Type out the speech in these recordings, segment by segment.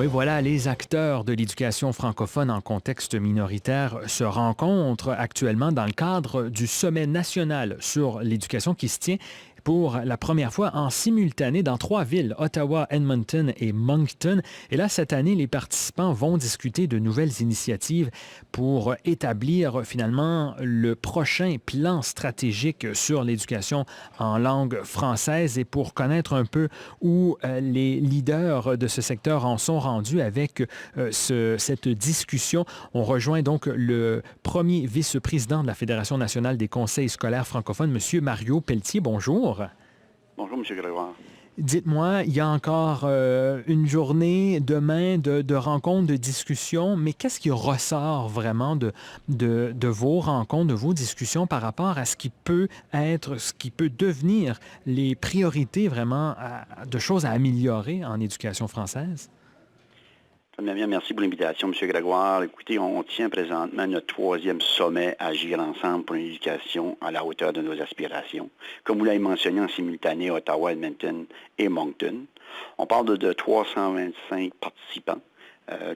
Oui, voilà, les acteurs de l'éducation francophone en contexte minoritaire se rencontrent actuellement dans le cadre du sommet national sur l'éducation qui se tient pour la première fois en simultané dans trois villes, Ottawa, Edmonton et Moncton. Et là, cette année, les participants vont discuter de nouvelles initiatives pour établir finalement le prochain plan stratégique sur l'éducation en langue française et pour connaître un peu où les leaders de ce secteur en sont rendus avec cette discussion. On rejoint donc le premier vice-président de la Fédération nationale des conseils scolaires francophones, M. Mario Pelletier. Bonjour. Bonjour, M. Grégoire. Dites-moi, il y a encore une journée demain de rencontres, de discussions, mais qu'est-ce qui ressort vraiment de vos rencontres, de vos discussions par rapport à ce qui peut être, ce qui peut devenir les priorités vraiment de choses à améliorer en éducation française? Premièrement, merci pour l'invitation, M. Grégoire. Écoutez, on tient présentement notre troisième sommet Agir ensemble pour une éducation à la hauteur de nos aspirations. Comme vous l'avez mentionné en simultané, Ottawa, Edmonton et Moncton. On parle de 325 participants.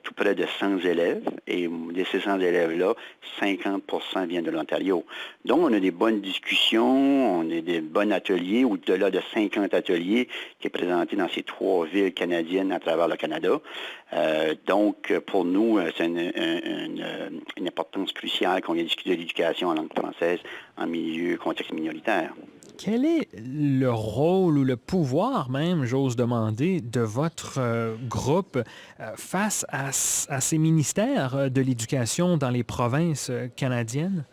Tout près de 100 élèves, et de ces 100 élèves-là, 50% viennent de l'Ontario. Donc, on a des bonnes discussions, on a des bons ateliers, au-delà de 50 ateliers qui est présenté dans ces trois villes canadiennes à travers le Canada. Donc, pour nous, c'est une importance cruciale qu'on ait discuté de l'éducation en langue française en milieu contexte minoritaire. Quel est le rôle ou le pouvoir même, j'ose demander, de votre groupe face à ces ministères de l'éducation dans les provinces canadiennes?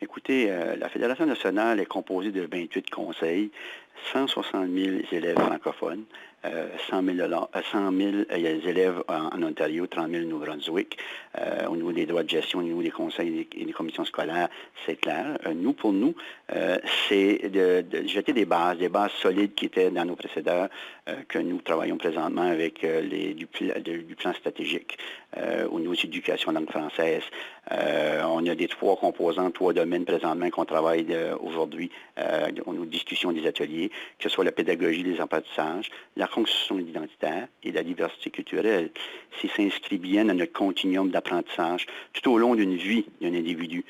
Écoutez, la Fédération nationale est composée de 28 conseils, 160 000 élèves francophones, 100 000 élèves en Ontario, 30 000 au Nouveau-Brunswick. Au niveau des droits de gestion, au niveau des conseils et des commissions scolaires, c'est clair. Pour nous, c'est de jeter des bases solides qui étaient dans nos précédents, que nous travaillons présentement avec du plan stratégique au niveau de l'éducation en langue française. On a des trois composants, trois domaines présentement qu'on travaille aujourd'hui au niveau de discussion des ateliers, que ce soit la pédagogie des apprentissages, la construction identitaire et la diversité culturelle. Ça s'inscrit bien dans notre continuum d'apprentissage tout au long d'une vie d'un individu,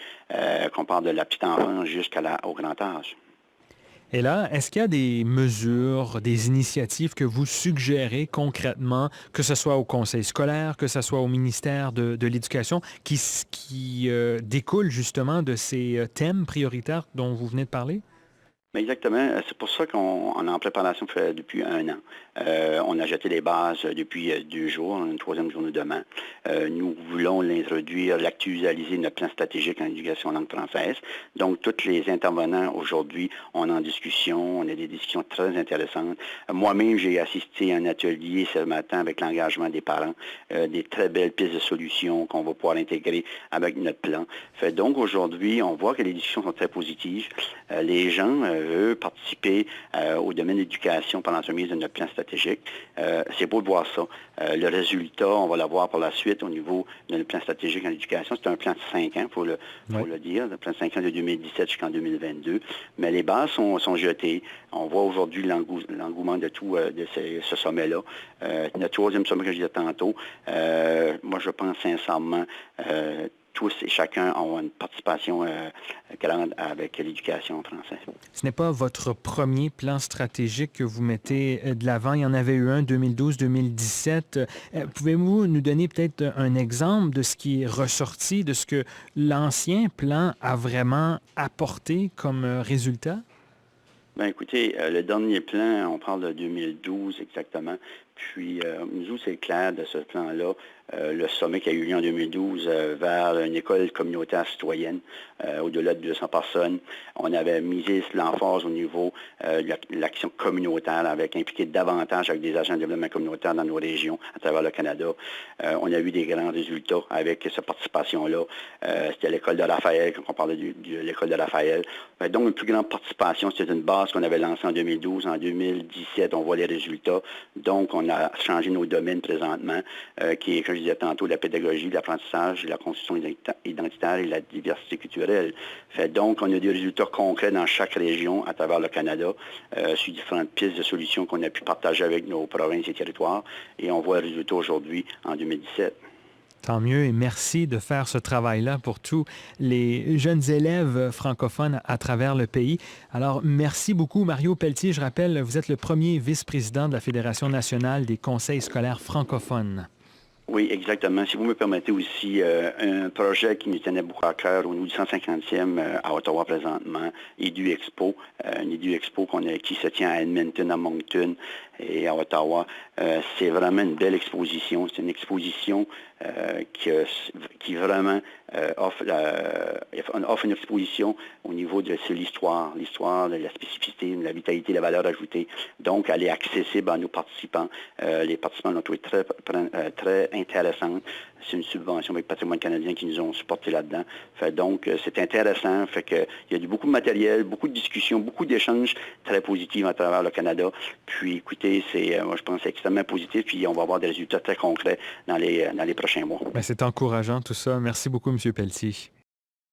qu'on parle de la petite enfance jusqu'au grand âge. Et là, est-ce qu'il y a des mesures, des initiatives que vous suggérez concrètement, que ce soit au conseil scolaire, que ce soit au ministère de l'Éducation, qui découlent justement de ces thèmes prioritaires dont vous venez de parler? Exactement. C'est pour ça qu'on est en préparation depuis un an. On a jeté les bases depuis 2 jours, une troisième journée demain. Nous voulons l'introduire, l'actualiser, notre plan stratégique en éducation en langue française. Donc, tous les intervenants aujourd'hui, on est en discussion, on a des discussions très intéressantes. Moi-même, j'ai assisté à un atelier ce matin avec l'engagement des parents, des très belles pistes de solutions qu'on va pouvoir intégrer avec notre plan. Donc, aujourd'hui, on voit que les discussions sont très positives. Les gens veulent participer au domaine de l'éducation par l'entremise de notre plan stratégique. C'est beau de voir ça. Le résultat, on va l'avoir par la suite au niveau de notre plan stratégique en éducation. C'est un plan de 5 ans, il faut le dire, un plan de 5 ans de 2017 jusqu'en 2022. Mais les bases sont jetées. On voit aujourd'hui l'engouement de tout de ce sommet-là. Notre troisième sommet que je disais tantôt, moi je pense sincèrement tous et chacun ont une participation grande avec l'éducation en français. Ce n'est pas votre premier plan stratégique que vous mettez de l'avant. Il y en avait eu un 2012-2017. Pouvez-vous nous donner peut-être un exemple de ce qui est ressorti, de ce que l'ancien plan a vraiment apporté comme résultat? Bien, écoutez, le dernier plan, on parle de 2012 exactement. Puis, nous, c'est clair de ce plan-là, le sommet qui a eu lieu en 2012 vers une école communautaire citoyenne, au-delà de 200 personnes. On avait misé l'emphase au niveau de l'action communautaire, avec impliqué davantage avec des agents de développement communautaire dans nos régions à travers le Canada. On a eu des grands résultats avec cette participation-là. C'était l'école de Raphaël, quand on parlait de l'école de Raphaël. Donc, une plus grande participation, c'était une base base qu'on avait lancée en 2012. En 2017, on voit les résultats. Donc, on a changé nos domaines présentement, qui est, comme je disais tantôt, la pédagogie, l'apprentissage, la construction identitaire et la diversité culturelle. Donc, on a des résultats concrets dans chaque région à travers le Canada, sur différentes pistes de solutions qu'on a pu partager avec nos provinces et territoires. Et on voit le résultat aujourd'hui en 2017. Tant mieux et merci de faire ce travail-là pour tous les jeunes élèves francophones à travers le pays. Alors, merci beaucoup, Mario Pelletier. Je rappelle, vous êtes le premier vice-président de la Fédération nationale des conseils scolaires francophones. Oui, exactement. Si vous me permettez aussi, un projet qui nous tenait beaucoup à cœur au niveau du 150e à Ottawa présentement, EduExpo, une EduExpo qui se tient à Edmonton, à Moncton et à Ottawa. C'est vraiment une belle exposition. C'est une exposition qui vraiment offre une exposition au niveau de l'histoire, la spécificité, la vitalité, la valeur ajoutée. Donc, elle est accessible à nos participants. Les participants l'ont trouvé très intéressante. C'est une subvention avec Patrimoine canadien qui nous ont supporté là-dedans. Donc, c'est intéressant. Il y a beaucoup de matériel, beaucoup de discussions, beaucoup d'échanges très positifs à travers le Canada. Puis, écoutez, moi, je pense que c'est extrêmement positif. Puis, on va avoir des résultats très concrets dans les prochains mois. Bien, c'est encourageant tout ça. Merci beaucoup, M. Pelletier.